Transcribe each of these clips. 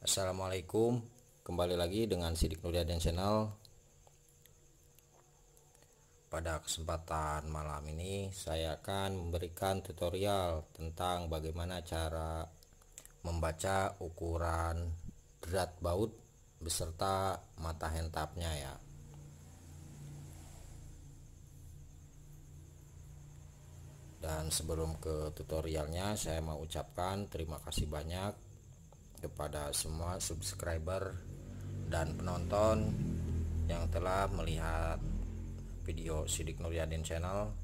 Assalamualaikum, kembali lagi dengan Sidik Nuryadin Channel. Pada kesempatan malam ini saya akan memberikan tutorial tentang bagaimana cara membaca ukuran drat baut beserta mata hentapnya ya. Dan sebelum ke tutorialnya, saya mau ucapkan terima kasih banyak kepada semua subscriber dan penonton yang telah melihat video Sidik Nuryadin Channel.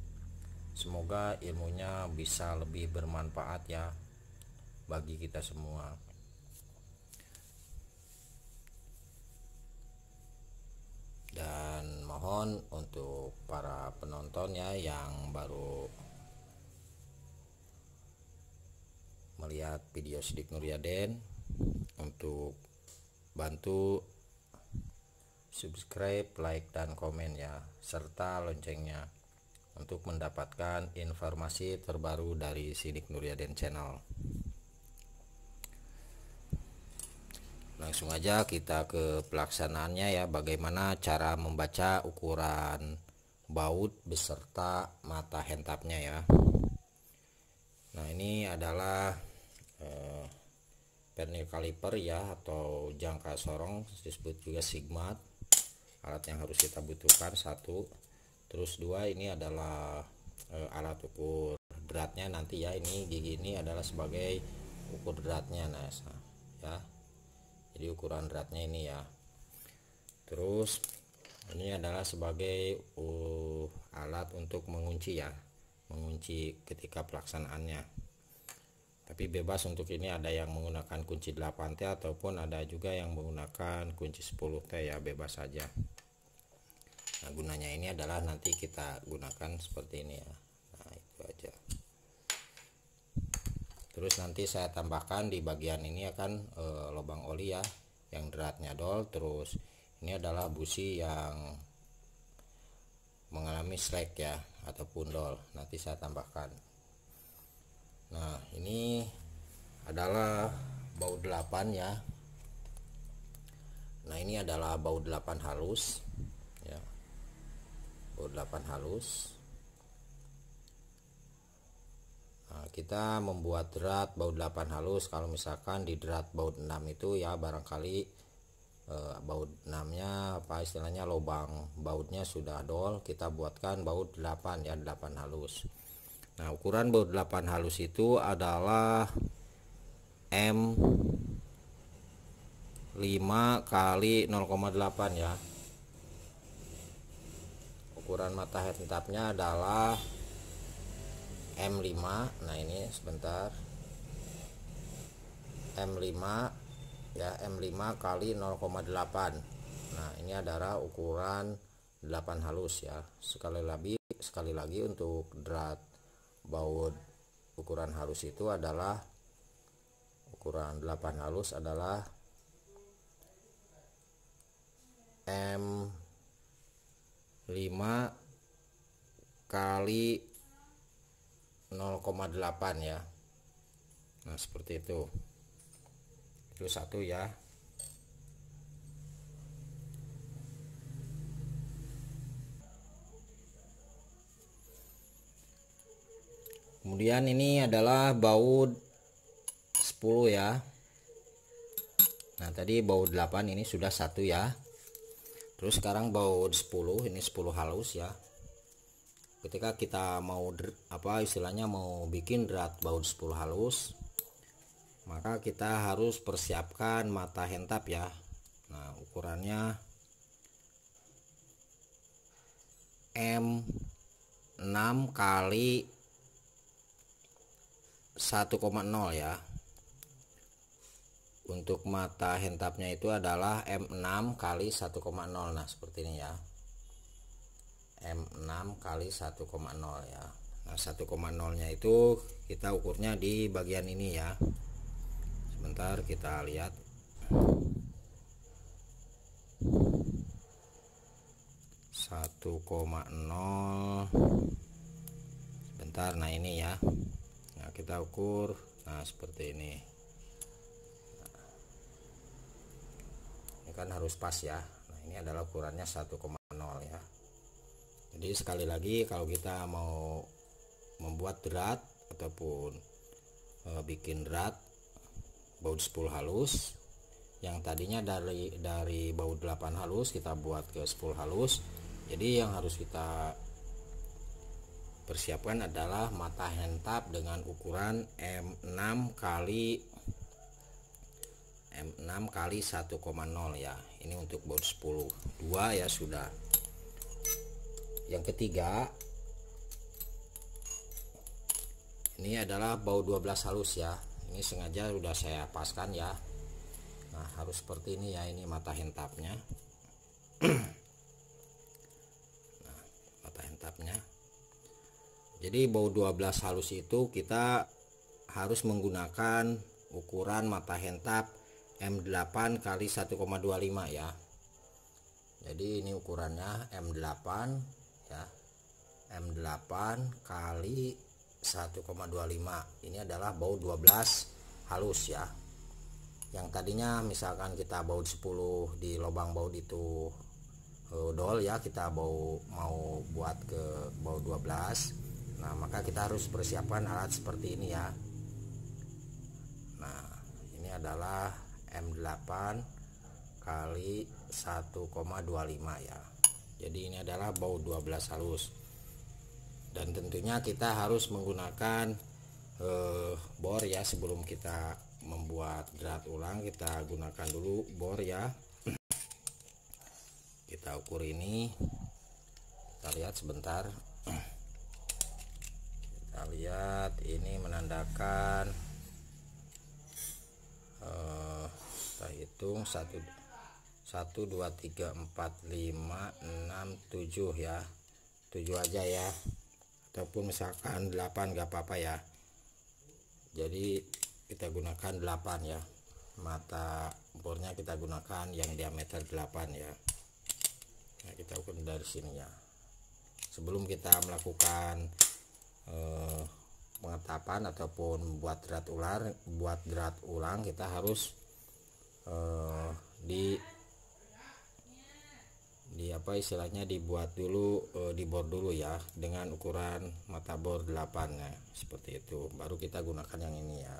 Semoga ilmunya bisa lebih bermanfaat ya bagi kita semua. Dan mohon untuk para penonton ya yang baru melihat video Sidik Nuryadin untuk bantu subscribe, like, dan komen ya, serta loncengnya untuk mendapatkan informasi terbaru dari Sidik Nuryadin Channel. Langsung aja kita ke pelaksanaannya ya, bagaimana cara membaca ukuran baut beserta mata hentapnya ya. Nah, ini adalah vernier caliper ya, atau jangka sorong, disebut juga sigmat. Alat yang harus kita butuhkan satu, terus dua, ini adalah alat ukur dratnya nanti ya. Ini gigi ini adalah sebagai ukur dratnya, nah ya, jadi ukuran dratnya ini ya. Terus ini adalah sebagai alat untuk mengunci ya, mengunci ketika pelaksanaannya. Tapi bebas untuk ini, ada yang menggunakan kunci 8T ataupun ada juga yang menggunakan kunci 10T ya, bebas saja. Nah, gunanya ini adalah nanti kita gunakan seperti ini ya. Nah, itu aja. Terus nanti saya tambahkan di bagian ini akan lubang oli ya, yang dratnya dol. Terus ini adalah busi yang mengalami slack ya, ataupun dol, nanti saya tambahkan. Nah, ini adalah baut 8 ya. Nah, ini adalah baut 8 halus ya, baut 8 halus. Nah, kita membuat drat baut 8 halus. Kalau misalkan di drat baut 6 itu ya barangkali baut 6-nya apa istilahnya, lubang bautnya sudah dol, kita buatkan baut 8 ya, 8 halus. Nah, ukuran baut 8 halus itu adalah M5 kali 0,8 ya. Ukuran mata hentapnya adalah M5. Nah, ini sebentar, M5 ya, M5 kali 0,8. Nah, ini adalah ukuran 8 halus ya. Sekali lagi untuk drat baut ukuran halus itu adalah, ukuran 8 halus adalah M5 kali 0,8 ya. Nah, seperti itu. Itu satu ya. Kemudian ini adalah baut 10 ya. Nah, tadi baut 8 ini sudah satu ya. Terus sekarang baut 10, ini 10 halus ya. Ketika kita mau apa istilahnya mau bikin drat baut 10 halus, maka kita harus persiapkan mata hentap ya. Nah, ukurannya M6 kali 1,0 ya. Untuk mata hentapnya itu adalah M6 kali 1,0. Nah, seperti ini ya, M6 kali 1,0 ya. Nah, 1,0 nya itu kita ukurnya di bagian ini ya. Sebentar kita lihat. Satu koma nol. Sebentar, nah ini ya. Nah, kita ukur, nah seperti ini. ini kan harus pas ya. Nah ini adalah ukurannya 1,0 ya. Jadi sekali lagi kalau kita mau membuat drat ataupun bikin drat baut 10 halus, yang tadinya dari baut 8 halus kita buat ke 10 halus. Jadi yang harus kita persiapkan adalah mata handtap dengan ukuran M6 kali 1,0 ya. Ini untuk baut 10. 2 ya sudah. Yang ketiga, ini adalah baut 12 halus ya. Ini sengaja udah saya paskan ya. Nah harus seperti ini ya, ini mata handtapnya. Nah mata handtapnya. Jadi baut 12 halus itu kita harus menggunakan ukuran mata handtap M8 kali 1,25 ya. Jadi ini ukurannya M8 ya. M8 kali 1,25. Ini adalah baut 12 halus ya. Yang tadinya misalkan kita baut 10 di lubang baut itu dol ya, kita mau buat ke baut 12. Nah maka kita harus persiapkan alat seperti ini ya. Nah ini adalah M8 kali 1,25 ya. Jadi ini adalah baut 12 halus. Dan tentunya kita harus menggunakan bor ya. Sebelum kita membuat drat ulang, kita gunakan dulu bor ya. Kita ukur ini, kita lihat sebentar. Kita lihat ini menandakan kita hitung 1 2 3 4 5 6 7 ya. 7 aja ya, ataupun misalkan 8 gak apa-apa ya. Jadi kita gunakan 8 ya. Mata bornya kita gunakan yang diameter 8 ya. Nah kita ukur dari sini ya. Sebelum kita melakukan pengetapan ataupun buat drat ulang, kita harus di apa istilahnya dibuat dulu, dibor dulu ya dengan ukuran mata bor 8 ya, seperti itu. Baru kita gunakan yang ini ya.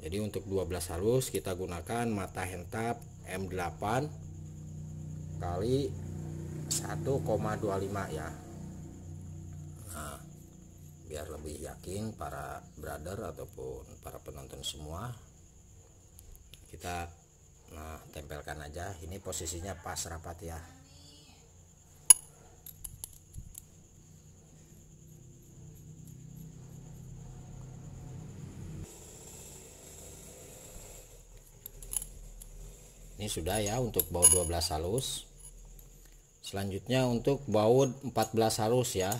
Jadi untuk 12 halus kita gunakan mata handtap M8 kali 1,25 ya. Nah biar lebih yakin para brother ataupun para penonton semua, kita tempelkan aja. Ini posisinya pas rapat ya. Ini sudah ya untuk baut 12 halus. Selanjutnya untuk baut 14 halus ya.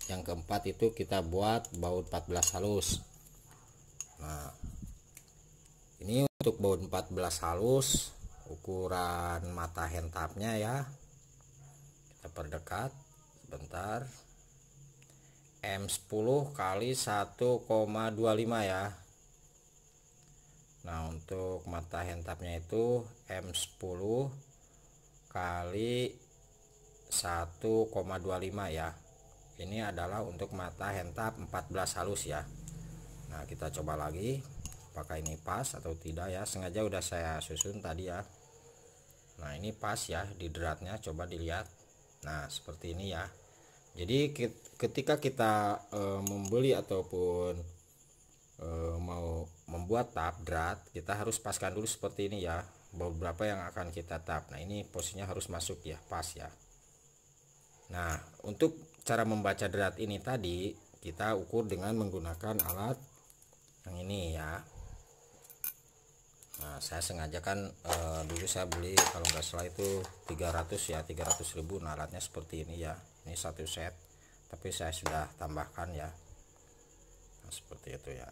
Yang keempat itu kita buat baut 14 halus. Nah ini untuk baut 14 halus, ukuran mata handtapnya ya, kita perdekat sebentar. M10 kali 1,25 ya. Nah untuk mata handtapnya itu M10 kali 1,25 ya. Ini adalah untuk mata handtap 14 halus ya. Nah kita coba lagi apakah ini pas atau tidak ya. Sengaja udah saya susun tadi ya. Nah ini pas ya di dratnya, coba dilihat. Nah seperti ini ya. Jadi ketika kita membeli ataupun mau membuat tap drat, kita harus paskan dulu seperti ini ya, baut berapa yang akan kita tap. Nah ini posisinya harus masuk ya, pas ya. Nah untuk cara membaca drat ini tadi kita ukur dengan menggunakan alat yang ini ya. Nah saya sengaja kan dulu saya beli kalau nggak salah itu 300 ya, 300.000. Nah alatnya seperti ini ya. Ini satu set, tapi saya sudah tambahkan ya. Nah seperti itu ya.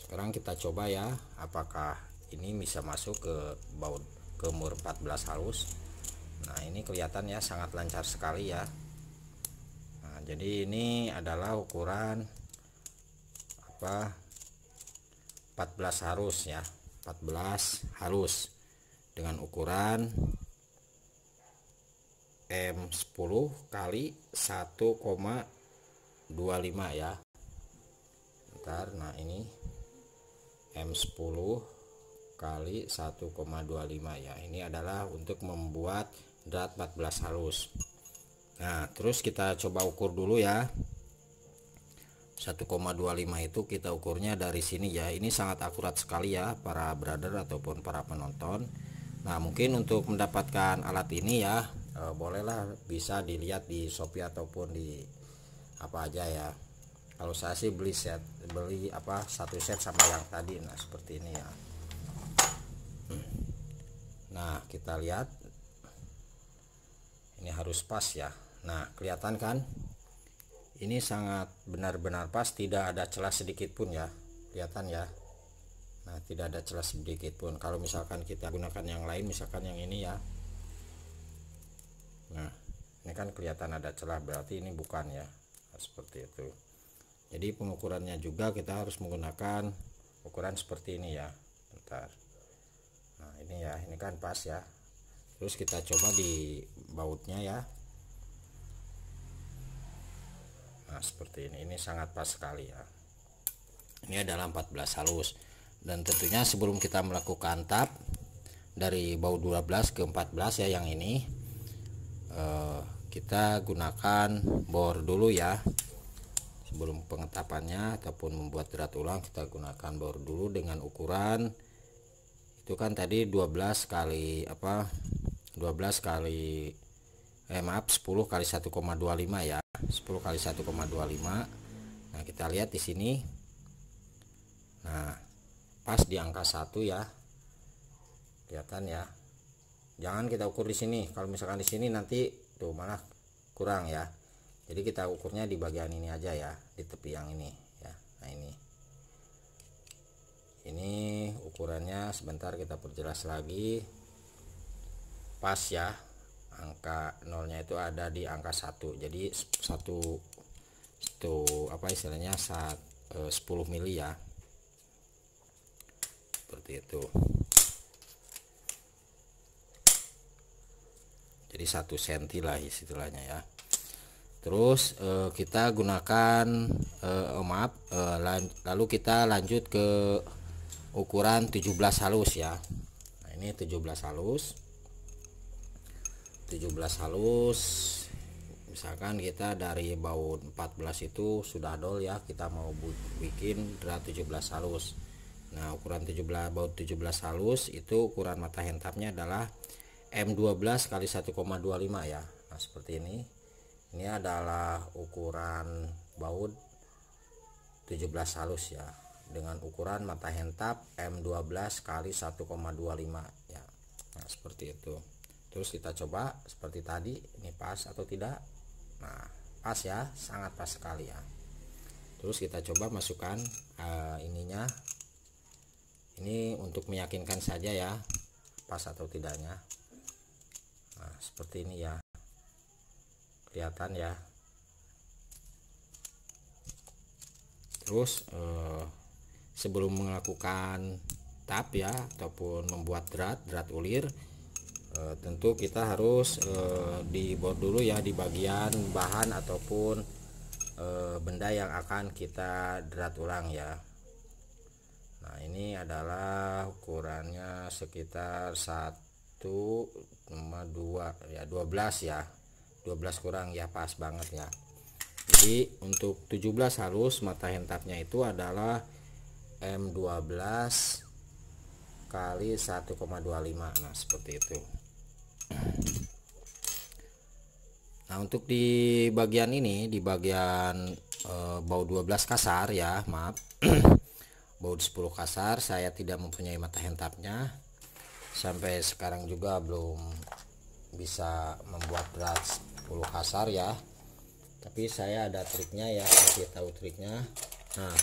Sekarang kita coba ya, apakah ini bisa masuk ke baut kemur 14 halus. Nah ini kelihatan ya sangat lancar sekali ya. Nah jadi ini adalah ukuran 14 halus ya. 14 halus dengan ukuran M10 kali 1,25 ya. Bentar, nah ini M10 kali 1,25 ya. Ini adalah untuk membuat drat 14 halus. Nah, terus kita coba ukur dulu ya. 1,25 itu kita ukurnya dari sini ya. Ini sangat akurat sekali ya para brother ataupun para penonton. Nah, mungkin untuk mendapatkan alat ini ya, bolehlah bisa dilihat di Shopee ataupun di apa aja ya. Kalau saya sih beli satu set sama yang tadi. Nah, seperti ini ya. Nah, kita lihat ini harus pas ya. Nah, kelihatan kan? Ini sangat benar-benar pas, tidak ada celah sedikit pun ya. Kelihatan ya. Nah, tidak ada celah sedikit pun. Kalau misalkan kita gunakan yang lain, misalkan yang ini ya. Nah, ini kan kelihatan ada celah, berarti ini bukan ya. Nah, seperti itu. Jadi pengukurannya juga kita harus menggunakan ukuran seperti ini ya. Bentar. Nah, ini ya, ini kan pas ya. Terus kita coba di bautnya ya. Nah, seperti ini sangat pas sekali ya. Ini adalah 14 halus. Dan tentunya sebelum kita melakukan tap dari baut 12 ke 14 ya, yang ini kita gunakan bor dulu ya. Sebelum pengetapannya ataupun membuat drat ulang, kita gunakan bor dulu dengan ukuran itu kan tadi 12 kali 10 kali 1,25 ya. 10 kali 1,25. Nah, kita lihat di sini. Nah, pas di angka 1 ya. Kelihatan ya. Jangan kita ukur di sini. Kalau misalkan di sini nanti tuh malah kurang ya. Jadi kita ukurnya di bagian ini aja ya, di tepi yang ini ya. Nah, ini ukurannya sebentar kita perjelas lagi. Pas ya. Angka nolnya itu ada di angka 1. Jadi 10 mili ya. Seperti itu. Jadi 1 senti lah istilahnya ya. Terus kita gunakan lalu kita lanjut ke ukuran 17 halus ya. Nah, ini 17 halus. Misalkan kita dari baut 14 itu sudah dol ya, kita mau bikin drat 17 halus. Nah, ukuran baut 17 halus itu ukuran mata handtapnya adalah M12 kali 1,25 ya. Nah, seperti ini. Ini adalah ukuran baut 17 halus ya, dengan ukuran mata handtap M12 kali 1,25 ya. Nah, seperti itu. Terus kita coba seperti tadi, ini pas atau tidak. Nah, pas ya, sangat pas sekali ya. Terus kita coba masukkan ininya. Ini untuk meyakinkan saja ya, pas atau tidaknya. Nah, seperti ini ya. Kelihatan ya. Terus sebelum melakukan tap ya, ataupun membuat drat ulir, tentu kita harus di bor dulu ya, di bagian bahan ataupun benda yang akan kita drat ulang ya. Nah, ini adalah ukurannya sekitar 1,2 ya, 12 ya, 12 kurang ya, pas banget ya. Jadi untuk 17 halus mata handtapnya itu adalah M12 kali 1,25. Nah, seperti itu. Nah, untuk di bagian ini, di bagian baut 12 kasar ya, maaf. Baut 10 kasar saya tidak mempunyai mata handtapnya. Sampai sekarang juga belum bisa membuat drat 10 kasar ya. Tapi saya ada triknya ya, kasih tahu triknya. Nah,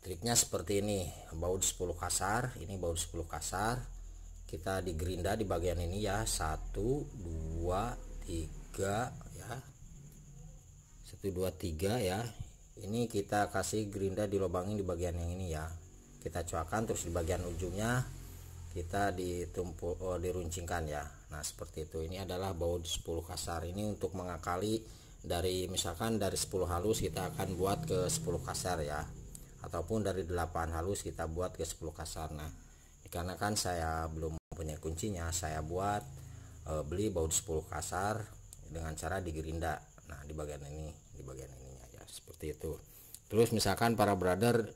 triknya seperti ini. Baut 10 kasar, ini baut 10 kasar. Kita digerinda di bagian ini ya, 1 2 3 ya. 1 2 3 ya. Ini kita kasih gerinda dilobangin di bagian yang ini ya. kita coakan, terus di bagian ujungnya kita diruncingkan ya. Nah seperti itu. Ini adalah baut 10 kasar. Ini untuk mengakali dari misalkan dari 10 halus kita akan buat ke 10 kasar ya, ataupun dari 8 halus kita buat ke 10 kasar. Nah karena kan saya belum punya kuncinya, saya buat beli baut 10 kasar dengan cara digerinda. Nah di bagian ininya ya, seperti itu. Terus misalkan para brother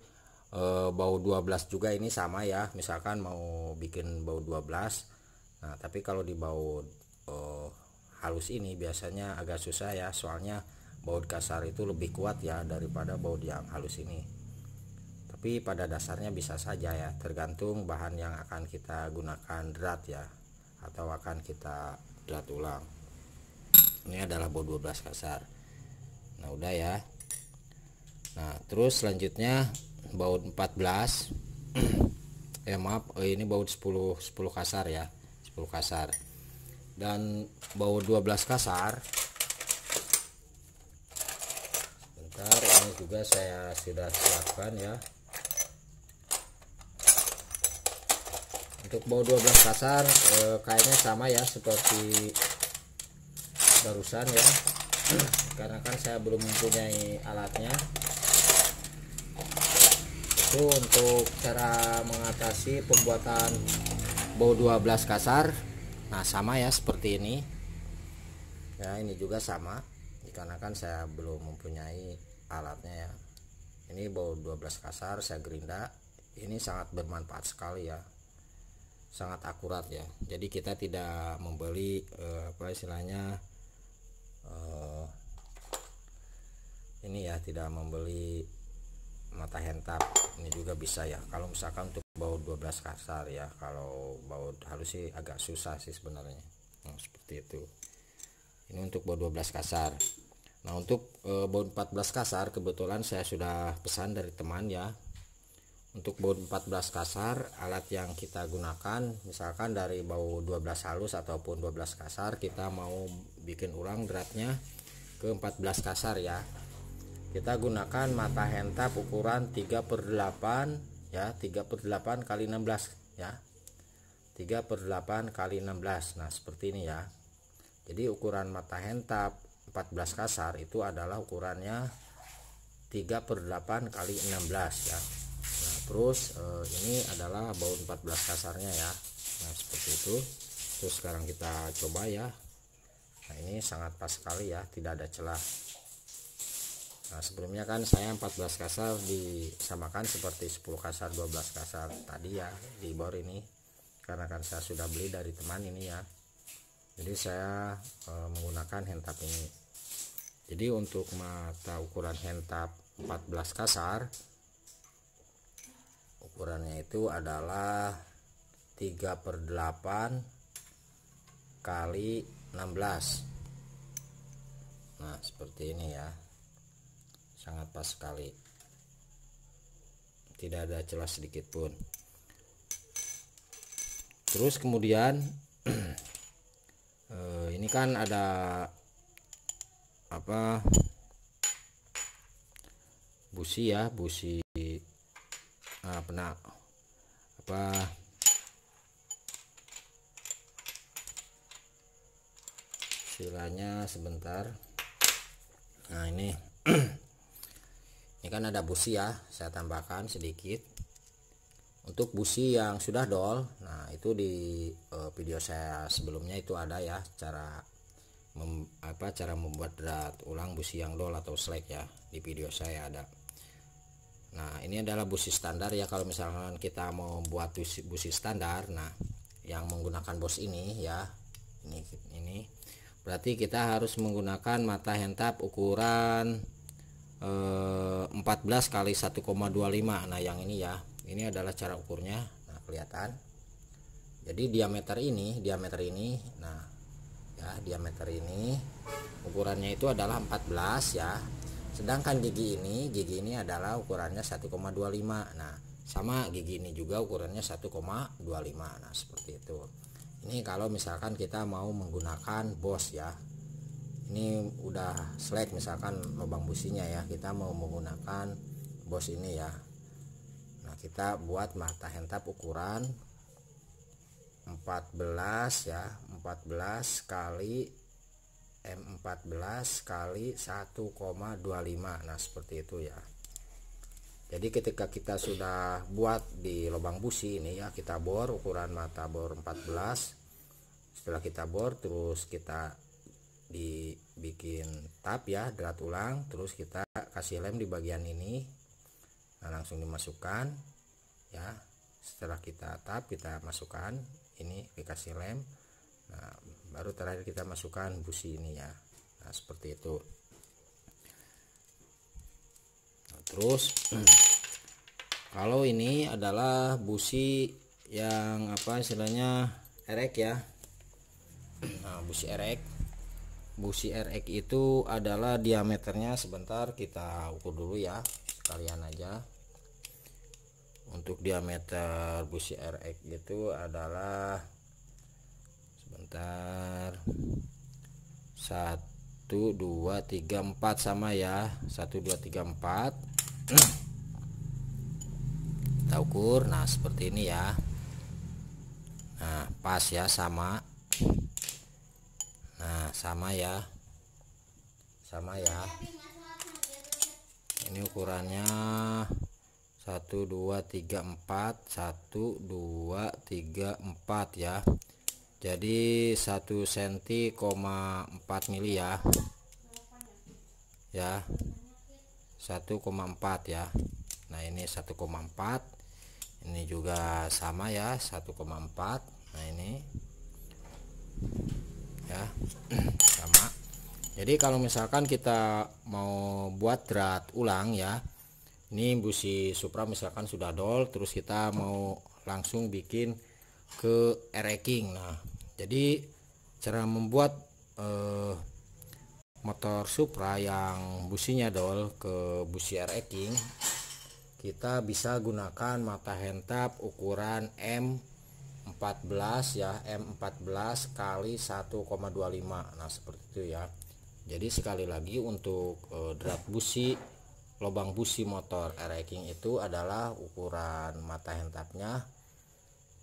baut 12 juga ini sama ya, misalkan mau bikin baut 12. Nah tapi kalau di baut halus ini biasanya agak susah ya, soalnya baut kasar itu lebih kuat ya daripada baut yang halus ini. Tapi pada dasarnya bisa saja ya, tergantung bahan yang akan kita gunakan drat ya, atau akan kita drat ulang. Ini adalah baut 12 kasar. Nah udah ya. Nah terus selanjutnya baut 14 ini baut 10 kasar ya, 10 kasar. Dan baut 12 kasar, bentar, ini juga saya sudah siapkan ya. Untuk baut 12 kasar kayaknya sama ya seperti barusan ya, karena kan saya belum mempunyai alatnya. Itu untuk cara mengatasi pembuatan baut 12 kasar. Nah sama ya seperti ini ya, ini juga sama karena kan saya belum mempunyai alatnya ya. Ini baut 12 kasar saya gerinda. Ini sangat bermanfaat sekali ya, sangat akurat ya. Jadi kita tidak membeli apa istilahnya ini ya, tidak membeli mata hentap. Ini juga bisa ya kalau misalkan untuk baut 12 kasar ya. Kalau baut halus sih agak susah sih sebenarnya. Nah seperti itu. Ini untuk baut 12 kasar. Nah untuk baut 14 kasar kebetulan saya sudah pesan dari teman ya. Untuk baut 14 kasar, alat yang kita gunakan misalkan dari baut 12 halus ataupun 12 kasar, kita mau bikin ulang dratnya ke 14 kasar ya. Kita gunakan mata hentap ukuran 3/8 ya, 3/8 kali 16 ya, 3/8 kali 16. Nah seperti ini ya. Jadi ukuran mata hentap 14 kasar itu adalah ukurannya 3/8 kali 16 ya. Nah terus ini adalah baut 14 kasarnya ya. Nah seperti itu. Terus sekarang kita coba ya. Nah ini sangat pas sekali ya, tidak ada celah. Nah sebelumnya kan saya 14 kasar disamakan seperti 10 kasar 12 kasar tadi ya di bor ini, karena kan saya sudah beli dari teman ini ya. Jadi saya menggunakan hentap ini. Jadi untuk mata ukuran hentap 14 kasar, ukurannya itu adalah 3/8 kali 16. Nah seperti ini ya, sangat pas sekali, tidak ada celah sedikit pun. Terus kemudian ini kan ada apa, busi ya, busi istilahnya sebentar. Nah ini ini kan ada busi ya, saya tambahkan sedikit. Untuk busi yang sudah dol, nah itu di video saya sebelumnya itu ada ya cara membuat drat ulang busi yang dol atau slack ya, di video saya ada. Nah ini adalah busi standar ya. Kalau misalkan kita mau buat busi standar, nah yang menggunakan bos ini ya, ini berarti kita harus menggunakan mata hentap ukuran 14 kali 1,25. Nah yang ini ya, ini adalah cara ukurnya. Nah kelihatan. Jadi diameter ini, nah ya, diameter ini ukurannya itu adalah 14 ya. Sedangkan gigi ini adalah ukurannya 1,25. Nah sama gigi ini juga ukurannya 1,25. Nah seperti itu. Ini kalau misalkan kita mau menggunakan bos ya. Ini udah slack misalkan lubang businya ya, kita mau menggunakan bos ini ya. Nah, kita buat mata handtap ukuran 14 ya, 14 kali M14 kali 1,25. Nah, seperti itu ya. Jadi ketika kita sudah buat di lubang busi ini ya, kita bor ukuran mata bor 14. Setelah kita bor, terus kita dibikin tap ya, drat ulang, terus kita kasih lem di bagian ini. Nah, langsung dimasukkan ya. Setelah kita tap, kita masukkan ini, dikasih lem. Nah, baru terakhir kita masukkan busi ini ya. Nah, seperti itu. Terus kalau ini adalah busi yang apa istilahnya, erek ya. Nah, busi erek itu adalah diameternya, sebentar kita ukur dulu ya sekalian aja. Untuk diameter busi erek itu adalah, sebentar, 1 2 3 4 sama ya, 1 2 3 4. Kita ukur. Nah, seperti ini ya. Nah, pas ya, sama. Nah, sama ya, ini ukurannya 1 2 3 4, 1 2 3 4 ya. Jadi 1 cm, 4 mili ya. Ya, 1,4 ya. Nah, ini 1,4. Ini juga sama ya, 1,4. Nah, ini ya sama. Jadi kalau misalkan kita mau buat drat ulang ya, ini busi Supra misalkan sudah dol, terus kita mau langsung bikin ke ereking. Nah, jadi cara membuat motor Supra yang businya dol ke busi ereking, kita bisa gunakan mata handtap ukuran M14 ya, M14 kali 1,25. Nah, seperti itu ya. Jadi sekali lagi, untuk drat busi, lubang busi motor ereking itu adalah ukuran mata handtapnya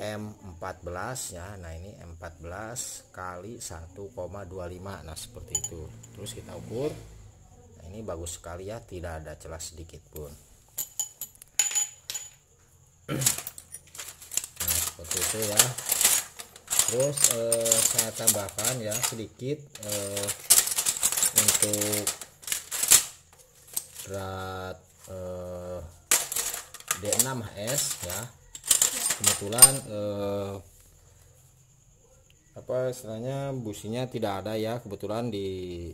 M14 ya. Nah, ini M14 kali 1,25. Nah, seperti itu. Terus kita ukur. Nah, ini bagus sekali ya, tidak ada celah sedikit pun. Nah, seperti itu ya. Terus saya tambahkan ya sedikit untuk drat D6HS ya. Kebetulan apa istilahnya, businya tidak ada ya, kebetulan di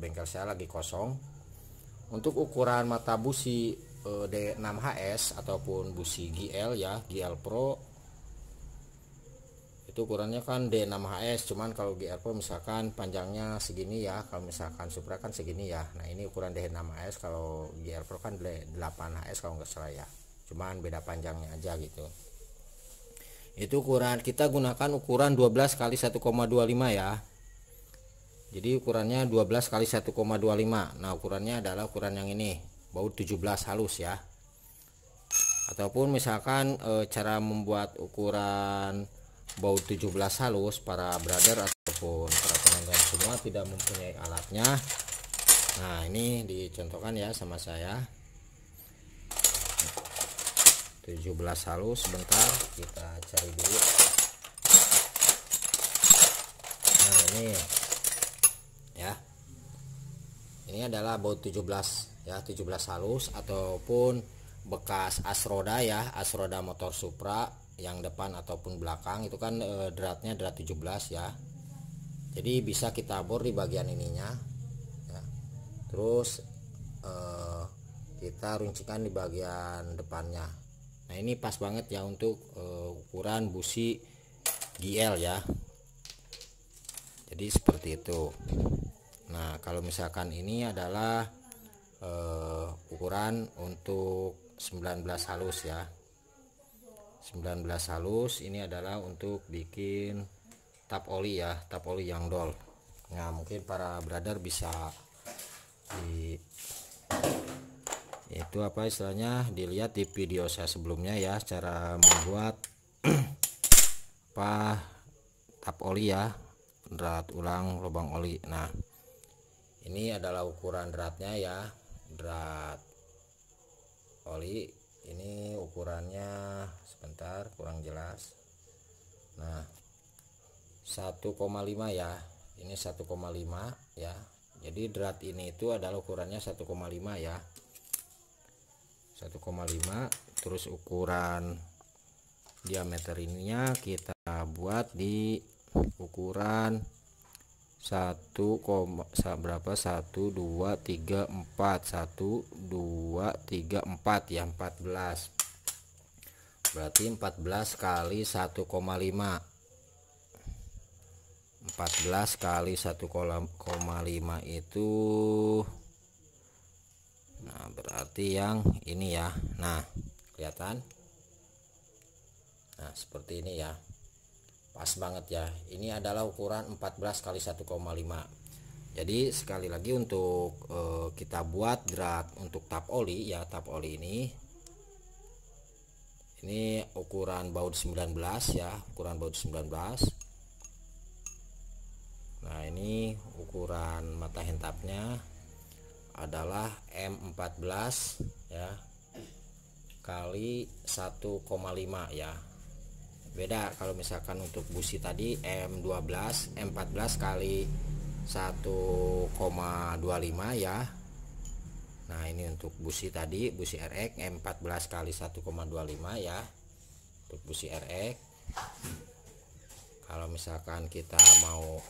bengkel saya lagi kosong. Untuk ukuran mata busi D6HS ataupun busi GL ya, GL Pro, itu ukurannya kan D6HS, cuman kalau GL Pro misalkan panjangnya segini ya, kalau misalkan Supra kan segini ya. Nah, ini ukuran D6HS, kalau GL Pro kan D8HS kalau nggak salah ya, cuman beda panjangnya aja gitu. Itu ukuran, kita gunakan ukuran 12 kali 1,25 ya. Jadi ukurannya 12 kali 1,25. Nah, ukurannya adalah ukuran yang ini, baut 17 halus ya. Ataupun misalkan cara membuat ukuran baut 17 halus, para brother ataupun para pelanggan semua tidak mempunyai alatnya. Nah, ini dicontohkan ya sama saya. 17 halus, sebentar kita cari dulu. Nah, ini ya, ini adalah baut 17 ya, 17 halus ataupun bekas as roda ya, as roda motor Supra yang depan ataupun belakang itu kan dratnya drat 17 ya. Jadi bisa kita bor di bagian ininya ya. Terus kita runcingkan di bagian depannya. Nah, ini pas banget ya untuk ukuran busi GL ya. Jadi seperti itu. Nah, kalau misalkan ini adalah ukuran untuk 19 halus ya. 19 halus ini adalah untuk bikin tap oli ya, tap oli yang dol. Nah, mungkin para brother bisa di itu itu apa istilahnya, dilihat di video saya sebelumnya ya, cara membuat apa tap oli ya, drat ulang lubang oli. Nah ini adalah ukuran dratnya ya, drat oli ini ukurannya sebentar kurang jelas. Nah 1,5 ya, ini 1,5 ya, jadi drat ini itu adalah ukurannya 1,5 ya, 1,5. Terus ukuran diameter ininya kita buat di ukuran 1, berapa 1 2 3 4 1 2 3 4 ya, 14, berarti 14 kali 1,5, 14 kali 1,5 itu, nah berarti yang ini ya. Nah kelihatan, nah seperti ini ya, pas banget ya. Ini adalah ukuran 14 kali 1,5. Jadi sekali lagi untuk kita buat drat untuk tap oli ya, tap oli ini ukuran baut 19 ya, ukuran baut 19. Nah ini ukuran mata hentapnya adalah M14 ya kali 1,5 ya. Beda kalau misalkan untuk busi tadi M12, M14 kali 1,25 ya. Nah ini untuk busi tadi, busi RX M14 kali 1,25 ya, untuk busi RX. Kalau misalkan kita mau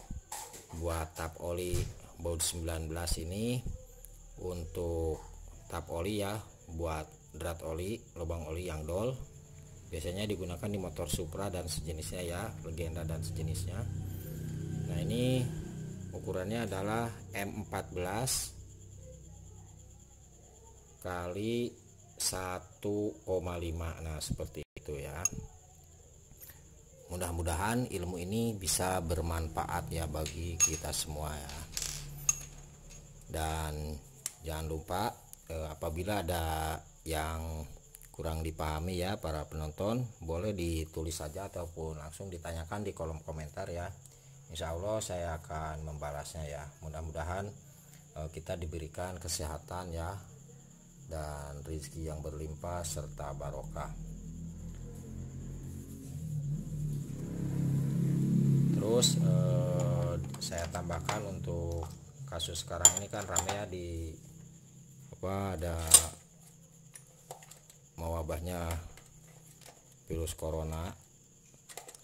buat tap oli baut 19 ini, untuk tap oli ya, buat drat oli lubang oli yang dol, biasanya digunakan di motor Supra dan sejenisnya ya, Legenda dan sejenisnya. Nah ini ukurannya adalah M14 kali 1,5. Nah seperti itu ya. Mudah-mudahan ilmu ini bisa bermanfaat ya bagi kita semua ya. Dan jangan lupa apabila ada yang kurang dipahami ya para penonton, boleh ditulis saja ataupun langsung ditanyakan di kolom komentar ya. Insya Allah saya akan membalasnya ya. Mudah-mudahan kita diberikan kesehatan ya, dan rezeki yang berlimpah serta barokah. Terus saya tambahkan untuk kasus sekarang ini kan rame ya, di apa ada mewabahnya virus corona.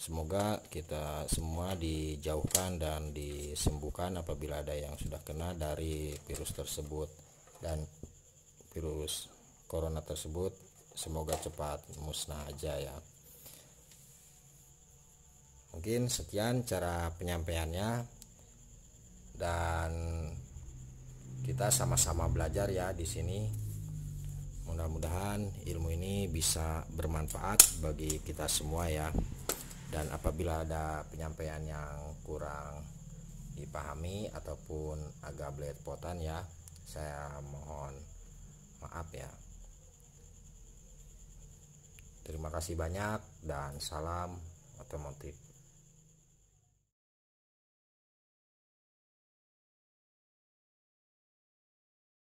Semoga kita semua dijauhkan dan disembuhkan apabila ada yang sudah kena dari virus tersebut, dan virus corona tersebut semoga cepat musnah aja ya. Mungkin sekian cara penyampaiannya, dan kita sama-sama belajar ya di sini. Mudah-mudahan ilmu ini bisa bermanfaat bagi kita semua ya. Dan apabila ada penyampaian yang kurang dipahami ataupun agak belepotan ya, saya mohon maaf ya. Terima kasih banyak dan salam otomotif.